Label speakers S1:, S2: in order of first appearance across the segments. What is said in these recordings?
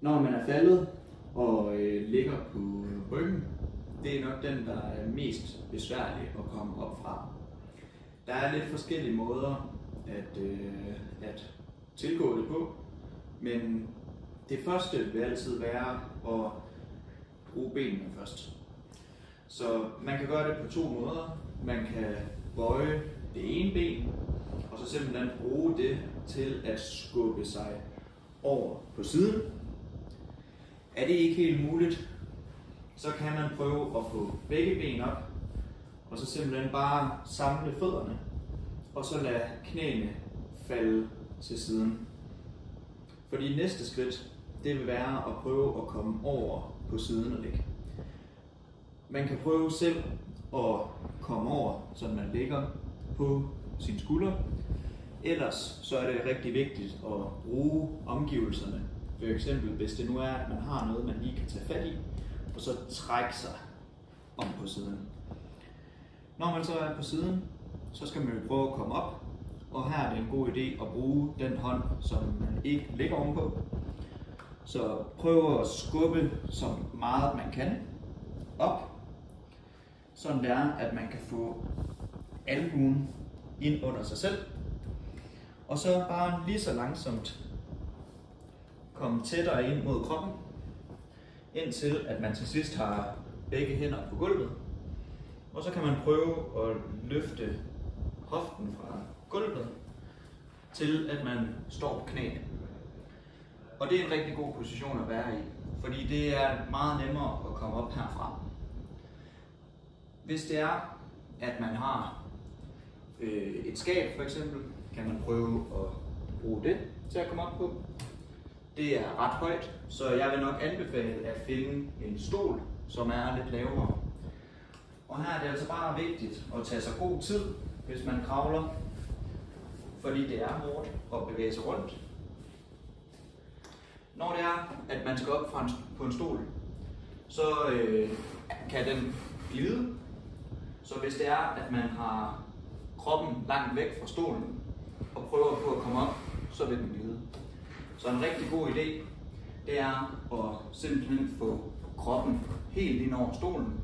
S1: Når man er faldet og ligger på ryggen, det er nok den, der er mest besværlig at komme op fra. Der er lidt forskellige måder at tilgå det på, men det første vil altid være at bruge benene først. Så man kan gøre det på 2 måder. Man kan bøje det ene ben, og så simpelthen bruge det til at skubbe sig over på siden. Er det ikke helt muligt, så kan man prøve at få begge ben op, og så simpelthen bare samle fødderne, og så lade knæene falde til siden. Fordi næste skridt, det vil være at prøve at komme over på siden og ligge. Man kan prøve selv at komme over, så man ligger på sine skuldre. Ellers så er det rigtig vigtigt at bruge omgivelserne. For eksempel, hvis det nu er, at man har noget, man lige kan tage fat i, og så trække sig om på siden. Når man så er på siden, så skal man jo prøve at komme op. Og her er det en god idé at bruge den hånd, som man ikke ligger ovenpå. Så prøv at skubbe så meget man kan op. Sådan det er, at man kan få albuen ind under sig selv. Og så bare lige så langsomt komme tættere ind mod kroppen, indtil at man til sidst har begge hænder på gulvet. Og så kan man prøve at løfte hoften fra gulvet, til at man står på knæene. Og det er en rigtig god position at være i, fordi det er meget nemmere at komme op herfra. Hvis det er, at man har et skab for eksempel, kan man prøve at bruge det til at komme op på. Det er ret højt, så jeg vil nok anbefale at finde en stol, som er lidt lavere. Og her er det altså bare vigtigt at tage sig god tid, hvis man kravler, fordi det er hårdt at bevæge sig rundt. Når det er, at man skal op på en stol, så kan den glide. Så hvis det er, at man har kroppen langt væk fra stolen og prøver på at komme op, så vil den glide. Så en rigtig god idé, det er at simpelthen få kroppen helt ind over stolen,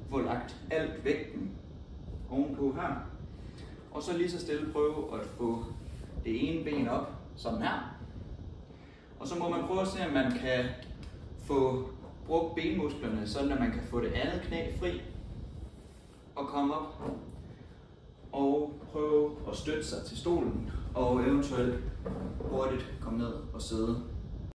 S1: få lagt alt vægten ovenpå her, og så lige så stille prøve at få det ene ben op, sådan her. Og så må man prøve at se, om man kan få brugt benmusklerne, sådan at man kan få det andet knæ fri og komme op og prøve at støtte sig til stolen og eventuelt hurtigt komme ned og sidde